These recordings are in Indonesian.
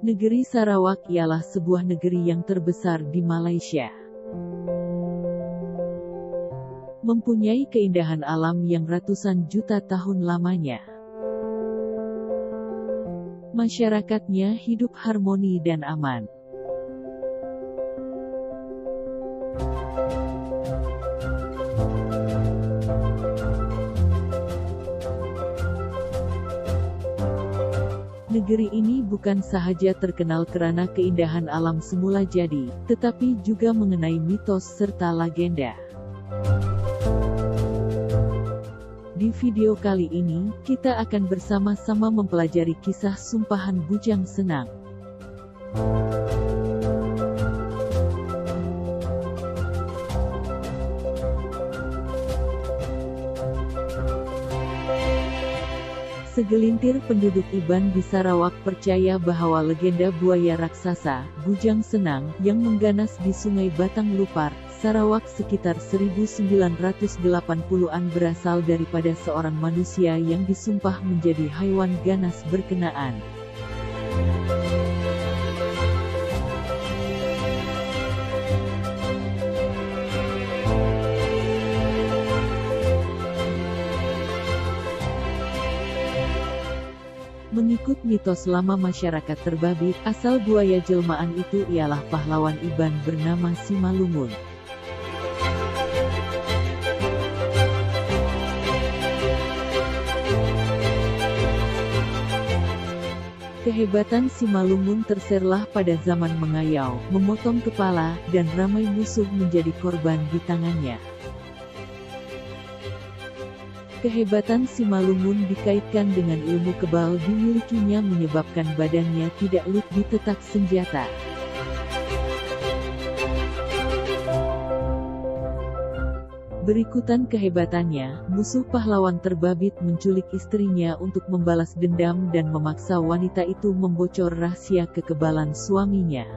Negeri Sarawak ialah sebuah negeri yang terbesar di Malaysia. Mempunyai keindahan alam yang ratusan juta tahun lamanya. Masyarakatnya hidup harmoni dan aman. Negeri ini bukan sahaja terkenal karena keindahan alam semula jadi, tetapi juga mengenai mitos serta legenda. Di video kali ini, kita akan bersama-sama mempelajari kisah Sumpahan Bujang Senang. Segelintir penduduk Iban di Sarawak percaya bahwa legenda buaya raksasa, Bujang Senang, yang mengganas di Sungai Batang Lupar, Sarawak sekitar 1980-an berasal daripada seorang manusia yang disumpah menjadi haiwan ganas berkenaan. Mengikut mitos lama masyarakat Terbabit, asal buaya jelmaan itu ialah pahlawan Iban bernama Simalungun. Kehebatan Simalungun terserlah pada zaman mengayau, memotong kepala, dan ramai musuh menjadi korban di tangannya. Kehebatan Simalungun dikaitkan dengan ilmu kebal dimilikinya menyebabkan badannya tidak luk ditetak senjata. Berikutan kehebatannya, musuh pahlawan Terbabit menculik istrinya untuk membalas dendam dan memaksa wanita itu membocor rahasia kekebalan suaminya.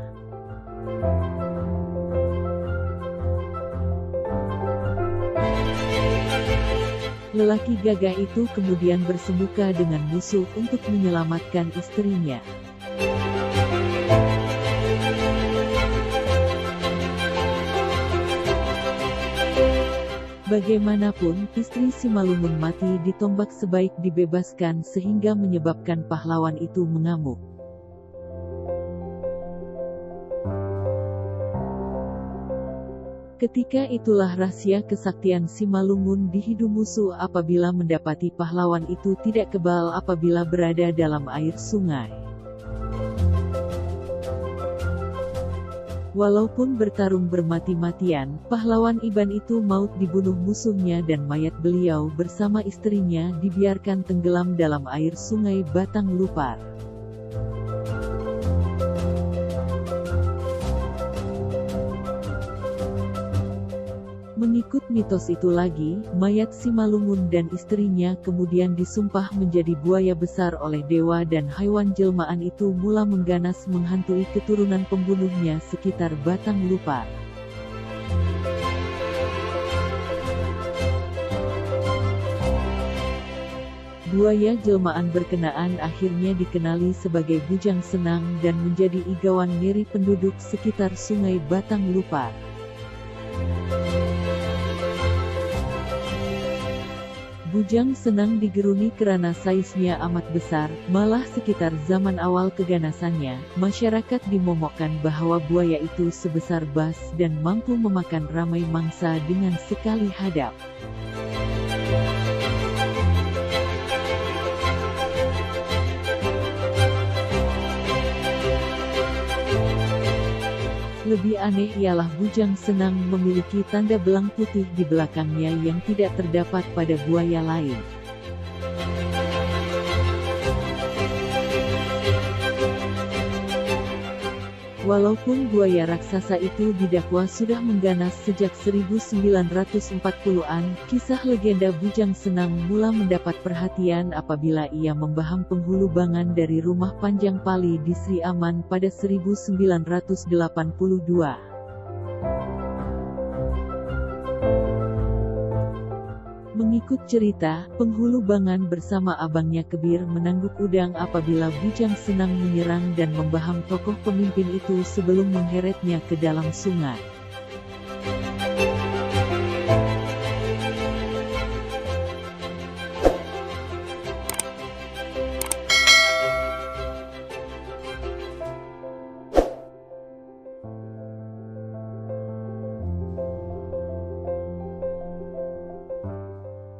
Lelaki gagah itu kemudian bersemuka dengan musuh untuk menyelamatkan istrinya. Bagaimanapun, istri Simalungun mati ditombak sebaik dibebaskan sehingga menyebabkan pahlawan itu mengamuk. Ketika itulah rahasia kesaktian Simalungun di hidung musuh apabila mendapati pahlawan itu tidak kebal apabila berada dalam air sungai. Walaupun bertarung bermati-matian, pahlawan Iban itu maut dibunuh musuhnya dan mayat beliau bersama istrinya dibiarkan tenggelam dalam air sungai Batang Lupar. Mengikut mitos itu lagi, mayat Simalungun dan istrinya kemudian disumpah menjadi buaya besar oleh dewa dan haiwan jelmaan itu mula mengganas menghantui keturunan pembunuhnya sekitar Batang Lupar. Buaya jelmaan berkenaan akhirnya dikenali sebagai Bujang Senang dan menjadi igawan ngeri penduduk sekitar Sungai Batang Lupar. Bujang Senang digeruni karena saiznya amat besar, malah sekitar zaman awal keganasannya, masyarakat dimomokkan bahwa buaya itu sebesar bas dan mampu memakan ramai mangsa dengan sekali hadap. Lebih aneh ialah Bujang Senang memiliki tanda belang putih di belakangnya yang tidak terdapat pada buaya lain. Walaupun buaya raksasa itu didakwa sudah mengganas sejak 1940-an, kisah legenda Bujang Senang mula mendapat perhatian apabila ia membaham penghulu bangan dari Rumah Panjang Pali di Sri Aman pada 1982. Mengikut cerita, penghulu bangan bersama abangnya Kebir menangguk udang apabila Bujang Senang menyerang dan membaham tokoh pemimpin itu sebelum mengheretnya ke dalam sungai.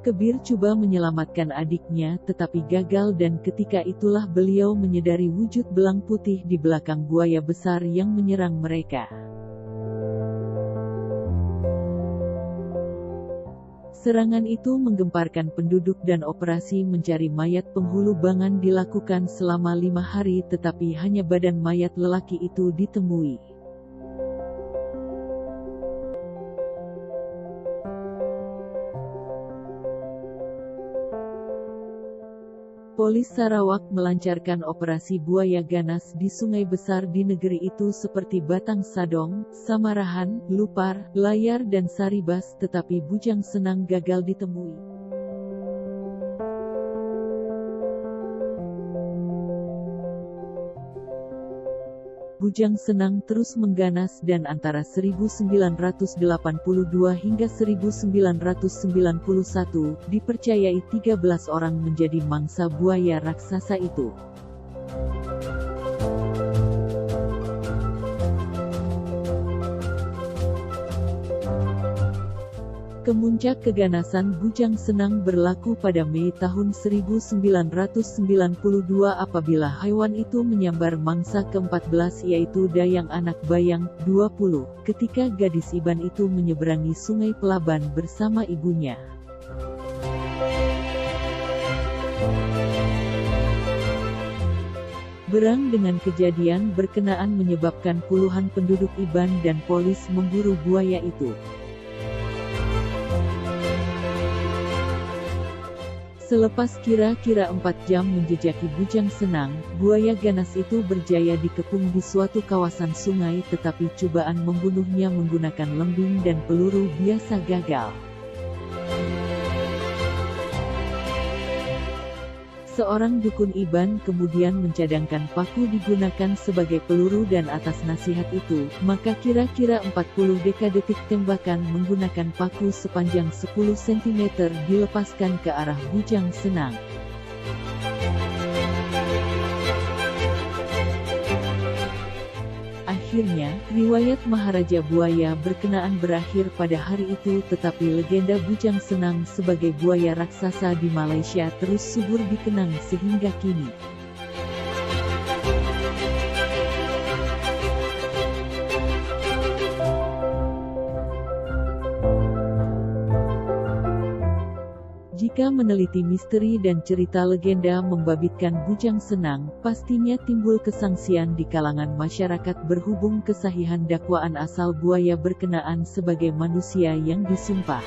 Kebir coba menyelamatkan adiknya tetapi gagal dan ketika itulah beliau menyadari wujud belang putih di belakang buaya besar yang menyerang mereka. Serangan itu menggemparkan penduduk dan operasi mencari mayat penghulu bangan dilakukan selama 5 hari tetapi hanya badan mayat lelaki itu ditemui. Polis Sarawak melancarkan operasi buaya ganas di sungai besar di negeri itu seperti Batang Sadong, Samarahan, Lupar, Layar dan Saribas tetapi Bujang Senang gagal ditemui. Bujang Senang terus mengganas dan antara 1982 hingga 1991, dipercayai 13 orang menjadi mangsa buaya raksasa itu. Kemuncak keganasan Bujang Senang berlaku pada Mei tahun 1992 apabila haiwan itu menyambar mangsa ke-14 yaitu Dayang Anak Bayang, 20, ketika gadis Iban itu menyeberangi Sungai Pelaban bersama ibunya. Berang dengan kejadian berkenaan menyebabkan puluhan penduduk Iban dan polis memburu buaya itu. Selepas kira-kira 4 jam menjejaki Bujang Senang, buaya ganas itu berjaya dikepung di suatu kawasan sungai tetapi cobaan membunuhnya menggunakan lembing dan peluru biasa gagal. Seorang dukun Iban kemudian mencadangkan paku digunakan sebagai peluru dan atas nasihat itu, maka kira-kira 40 detik tembakan menggunakan paku sepanjang 10 cm dilepaskan ke arah Bujang Senang. Akhirnya, riwayat Maharaja Buaya berkenaan berakhir pada hari itu tetapi legenda Bujang Senang sebagai buaya raksasa di Malaysia terus subur dikenang sehingga kini. Jika meneliti misteri dan cerita legenda membabitkan Bujang Senang, pastinya timbul kesangsian di kalangan masyarakat berhubung kesahihan dakwaan asal buaya berkenaan sebagai manusia yang disumpah.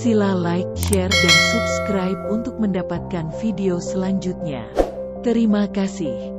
Sila like, share, dan subscribe untuk mendapatkan video selanjutnya. Terima kasih.